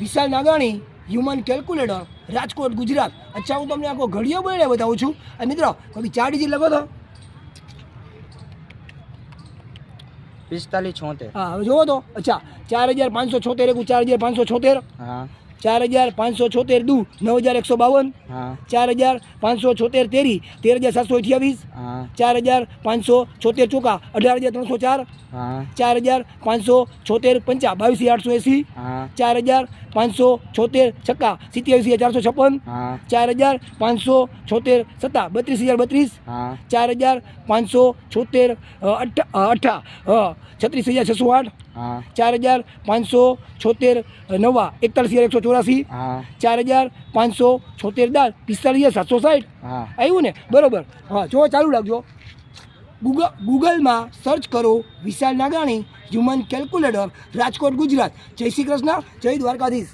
વિશાલ નાગાણી human calculator Rajkot Gujarat. અચ્છા હું તમને આખો ઘડિયો બોલીને બતાવું છું. અને મિત્રો કોઈ 4 ડિજિટ લખો તો 4576. હા હવે જોવો તો. અચ્છા 4576 એકું 4576. હા 4576 દુ 9152. હા 4576 તેરી 13728. હા 4576 ચોકા 18304. હા 4576 પંચા 22880. હા 4576 છક્કા 27456. હા 4576 સત્તા 32032. હા 4576 અઠ્ઠા 36608. હા 4576 નવા 41184. હા 4576 દાળ 45760. હા આવ્યું ને બરોબર. હા જો ચાલુ રાખજો. ગૂગલમાં સર્ચ કરો વિશાલ નાગાણી હ્યુમન કેલ્ક્યુલેટર રાજકોટ ગુજરાત. જય શ્રી કૃષ્ણ, જય દ્વારકાધીશ.